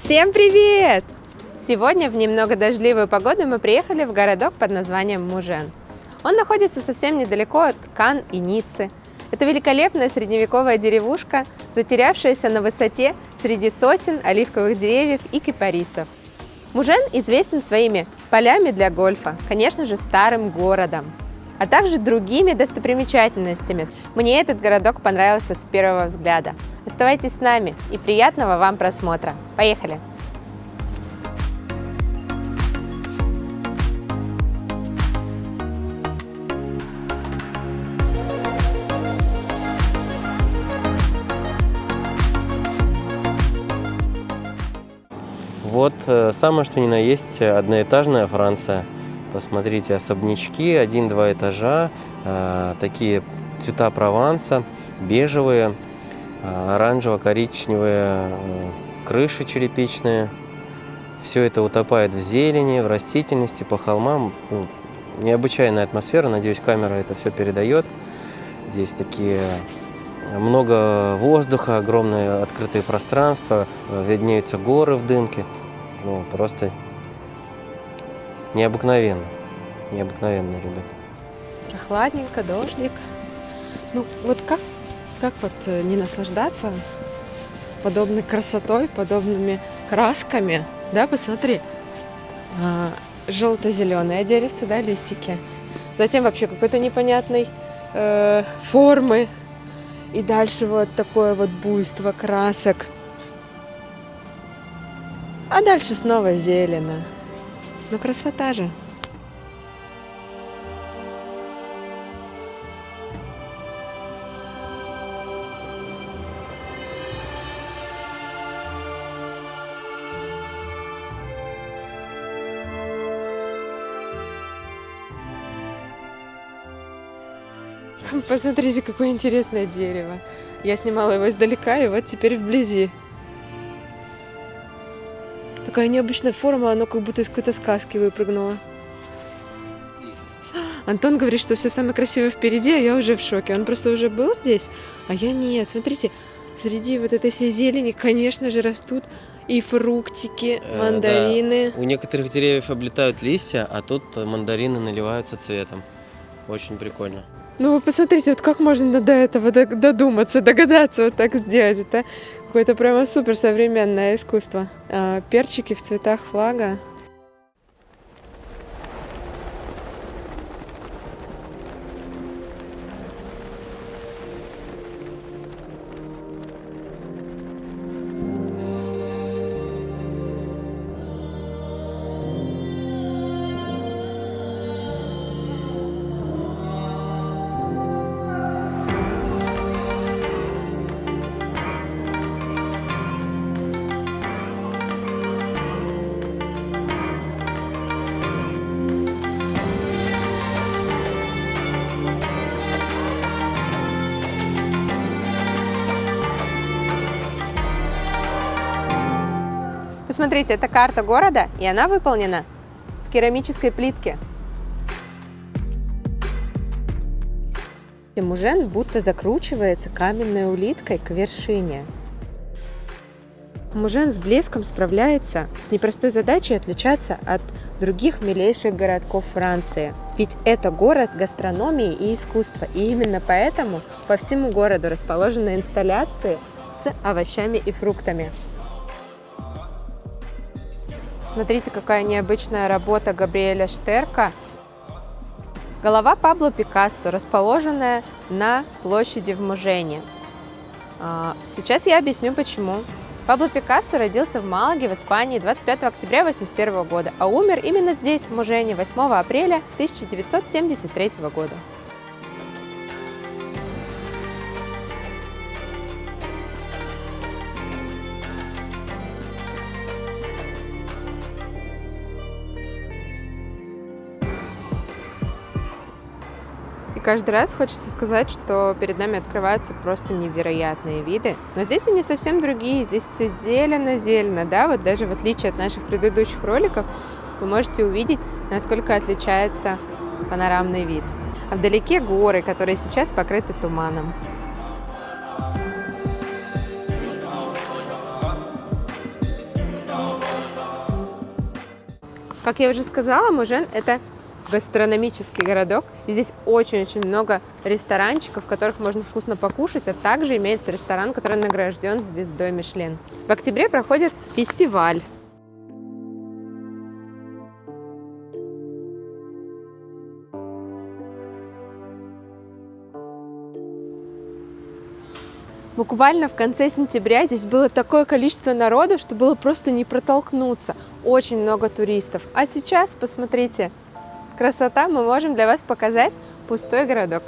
Всем привет! Сегодня в немного дождливую погоду мы приехали в городок под названием Мужен. Он находится совсем недалеко от Канн и Ниццы. Это великолепная средневековая деревушка, затерявшаяся на высоте среди сосен, оливковых деревьев и кипарисов. Мужен известен своими полями для гольфа, конечно же, старым городом, а также другими достопримечательностями. Мне этот городок понравился с первого взгляда. Оставайтесь с нами и приятного вам просмотра. Поехали! Вот самое что ни на есть одноэтажная Франция. Посмотрите, особнячки, 1-2 этажа, такие цвета Прованса, бежевые, оранжево-коричневые крыши черепичные. Все это утопает в зелени, в растительности, по холмам. Необычайная атмосфера, надеюсь, камера это все передает. Здесь такие много воздуха, огромные открытые пространства, виднеются горы в дымке. Просто необыкновенно. Необыкновенно, ребят. Прохладненько, дождик. Вот как не наслаждаться подобной красотой, подобными красками, да, посмотри. Желто-зеленое деревце, да, листики. Затем вообще какой-то непонятной формы. И дальше вот такое вот буйство красок. А дальше снова зелено. Красота же. Посмотрите, какое интересное дерево. Я снимала его издалека, и вот теперь вблизи. Такая необычная форма, оно как будто из какой-то сказки выпрыгнуло. Антон говорит, что все самое красивое впереди, а я уже в шоке. Он просто уже был здесь, а я нет. Смотрите, среди вот этой всей зелени, конечно же, растут и фруктики, мандарины. Да. У некоторых деревьев облетают листья, а тут мандарины наливаются цветом. Очень прикольно. Вы посмотрите, вот как можно до этого додуматься, догадаться вот так сделать. Это какое-то прямо супер современное искусство. Перчики в цветах флага. Посмотрите, это карта города, и она выполнена в керамической плитке. Мужен будто закручивается каменной улиткой к вершине. Мужен с блеском справляется с непростой задачей отличаться от других милейших городков Франции. Ведь это город гастрономии и искусства, и именно поэтому по всему городу расположены инсталляции с овощами и фруктами. Смотрите, какая необычная работа Габриэля Штерка. Голова Пабло Пикассо, расположенная на площади в Мужене. Сейчас я объясню, почему. Пабло Пикассо родился в Малаге, в Испании, 25 октября 1981 года, а умер именно здесь, в Мужене, 8 апреля 1973 года. Каждый раз хочется сказать, что перед нами открываются просто невероятные виды. Но здесь они совсем другие. Здесь все зелено-зелено, да? Вот даже в отличие от наших предыдущих роликов, вы можете увидеть, насколько отличается панорамный вид. А вдалеке горы, которые сейчас покрыты туманом. Как я уже сказала, Мужен – это гастрономический городок. И здесь очень-очень много ресторанчиков, в которых можно вкусно покушать, а также имеется ресторан, который награжден звездой Мишлен. В октябре проходит фестиваль. Буквально в конце сентября здесь было такое количество народу, что было просто не протолкнуться. Очень много туристов. А сейчас, посмотрите, красота, мы можем для вас показать пустой городок.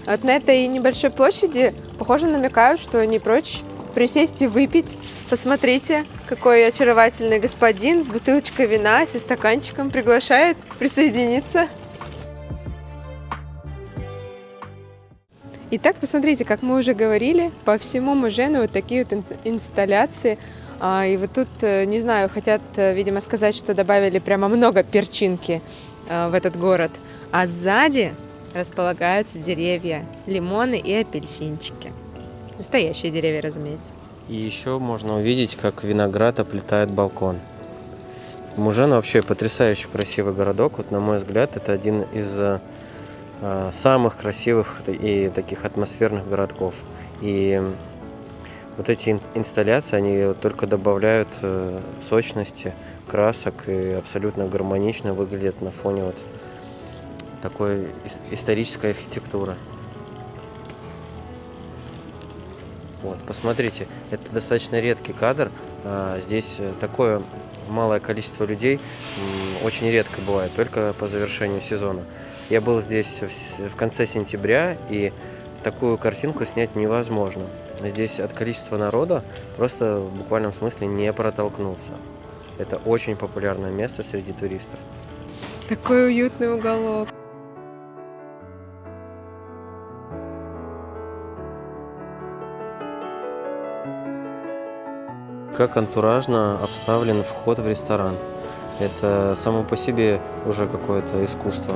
Вот на этой небольшой площади, похоже, намекают, что не прочь присесть и выпить. Посмотрите, какой очаровательный господин с бутылочкой вина, со стаканчиком приглашает присоединиться. Итак, посмотрите, как мы уже говорили, по всему Мужену вот такие вот инсталляции. И вот тут, не знаю, хотят, видимо, сказать, что добавили прямо много перчинки в этот город. А сзади располагаются деревья, лимоны и апельсинчики. Настоящие деревья, разумеется. И еще можно увидеть, как виноград оплетает балкон. Мужен вообще потрясающе красивый городок. Вот, на мой взгляд, это один из самых красивых и таких атмосферных городков. И вот эти инсталляции, они только добавляют сочности, красок и абсолютно гармонично выглядят на фоне вот такой исторической архитектуры. Вот, посмотрите, это достаточно редкий кадр. Здесь такое малое количество людей очень редко бывает, только по завершению сезона. Я был здесь в конце сентября, и такую картинку снять невозможно. Здесь от количества народа просто в буквальном смысле не протолкнуться. Это очень популярное место среди туристов. Такой уютный уголок. Как антуражно обставлен вход в ресторан. Это само по себе уже какое-то искусство.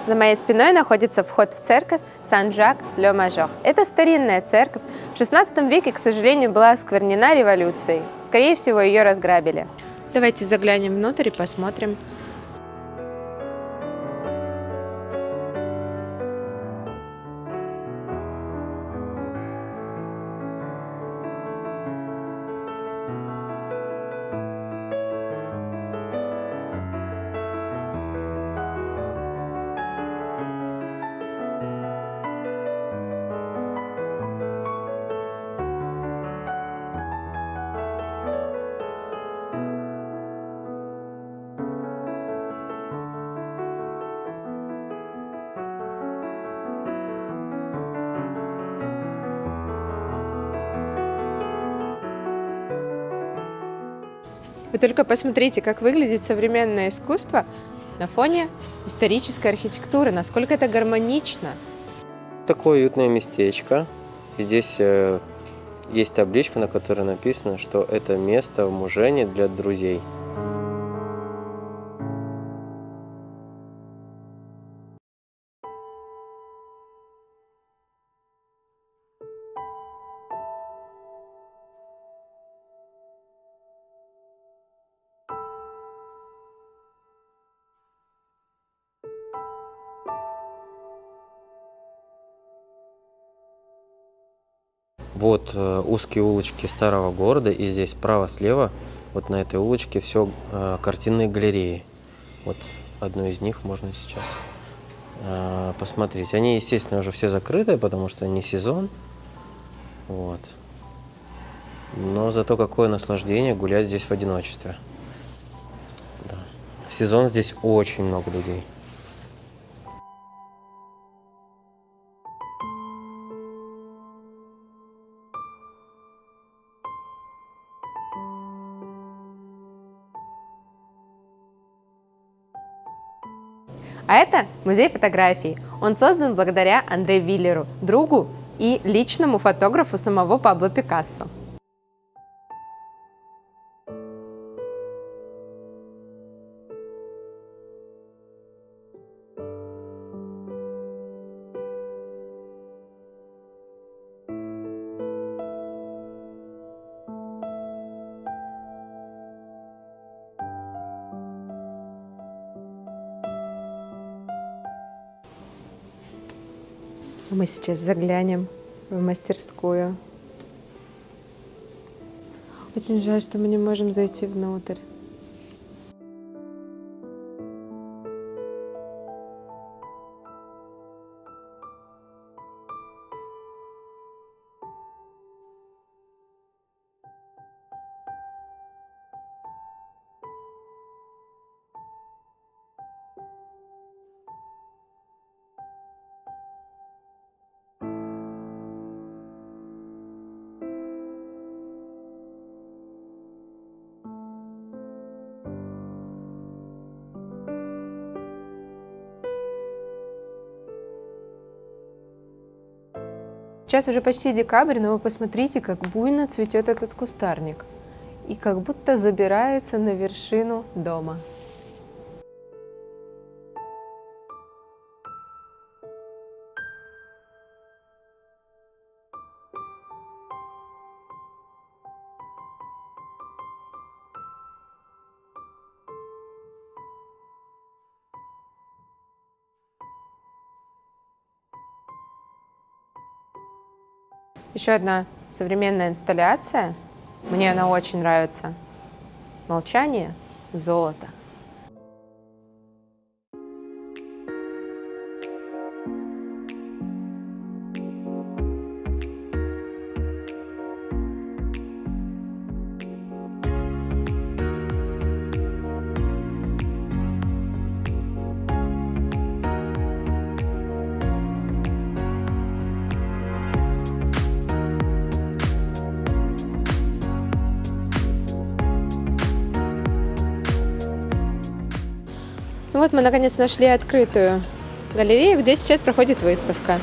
За моей спиной находится вход в церковь Сан-Жак-Ле-Мажор. Это старинная церковь. В XVI веке, к сожалению, была осквернена революцией. Скорее всего, ее разграбили. Давайте заглянем внутрь и посмотрим. Вы только посмотрите, как выглядит современное искусство на фоне исторической архитектуры, насколько это гармонично. Такое уютное местечко. Здесь есть табличка, на которой написано, что это место в Мужене для друзей. Вот узкие улочки старого города, и здесь справа-слева, вот на этой улочке, все картинные галереи. Вот одну из них можно сейчас посмотреть. Они, естественно, уже все закрыты, потому что не сезон. Вот. Но зато какое наслаждение гулять здесь в одиночестве. Да. В сезон здесь очень много людей. А это музей фотографий. Он создан благодаря Андре Виллеру, другу и личному фотографу самого Пабло Пикассо. Мы сейчас заглянем в мастерскую. Очень жаль, что мы не можем зайти внутрь. Сейчас уже почти декабрь, но вы посмотрите, как буйно цветет этот кустарник. И как будто забирается на вершину дома. Еще одна современная инсталляция. Мне она очень нравится. Молчание золота. Ну вот мы наконец нашли открытую галерею, где сейчас проходит выставка.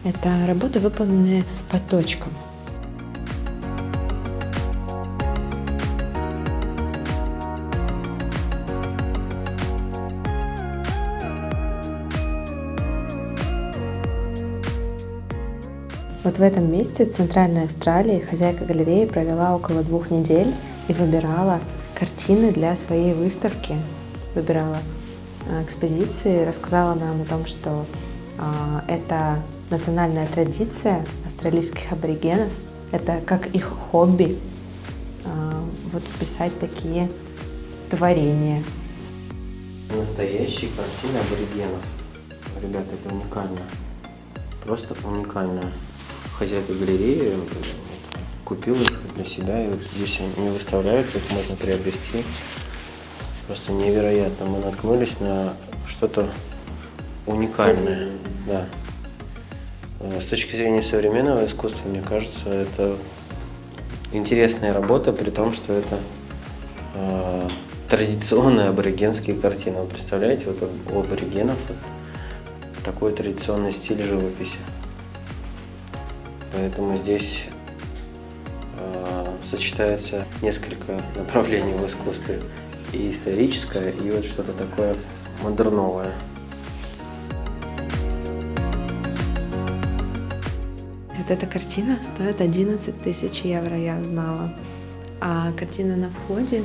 Это работы, выполненные по точкам. Вот в этом месте, в Центральной Австралии, хозяйка галереи провела около 2 недель и выбирала картины для своей выставки, выбирала экспозиции, рассказала нам о том, что это национальная традиция австралийских аборигенов, это как их хобби, вот писать такие творения. Настоящие картины аборигенов. Ребята, это уникально. Просто уникально. Хозяйка галереи купила их для себя, и вот здесь они выставляются, их можно приобрести. Просто невероятно. Мы наткнулись на что-то уникальное. Да. С точки зрения современного искусства, мне кажется, это интересная работа, при том, что это традиционные аборигенские картины. Вы представляете, вот у аборигенов вот такой традиционный стиль живописи. Поэтому здесь сочетается несколько направлений в искусстве. И историческое, и вот что-то такое модерновое. Вот эта картина стоит 11 тысяч евро, я узнала. А картина на входе,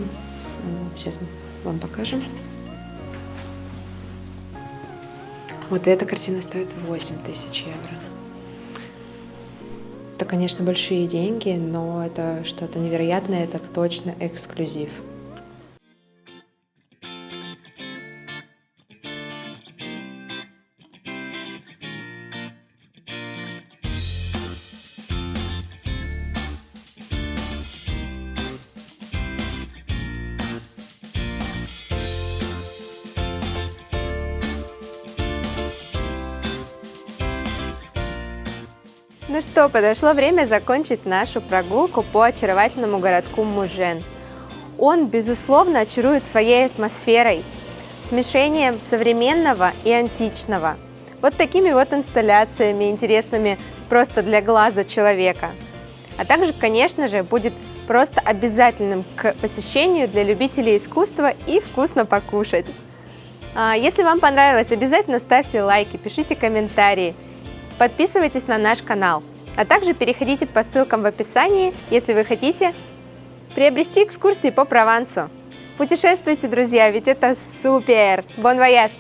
сейчас мы вам покажем. Вот эта картина стоит 8 тысяч евро. Это, конечно, большие деньги, но это что-то невероятное, это точно эксклюзив. Ну что, подошло время закончить нашу прогулку по очаровательному городку Мужен. Он, безусловно, очарует своей атмосферой, смешением современного и античного. Вот такими вот инсталляциями, интересными просто для глаза человека. А также, конечно же, будет просто обязательным к посещению для любителей искусства и вкусно покушать. Если вам понравилось, обязательно ставьте лайки, пишите комментарии. Подписывайтесь на наш канал, а также переходите по ссылкам в описании, если вы хотите приобрести экскурсии по Провансу. Путешествуйте, друзья, ведь это супер! Бон вояж!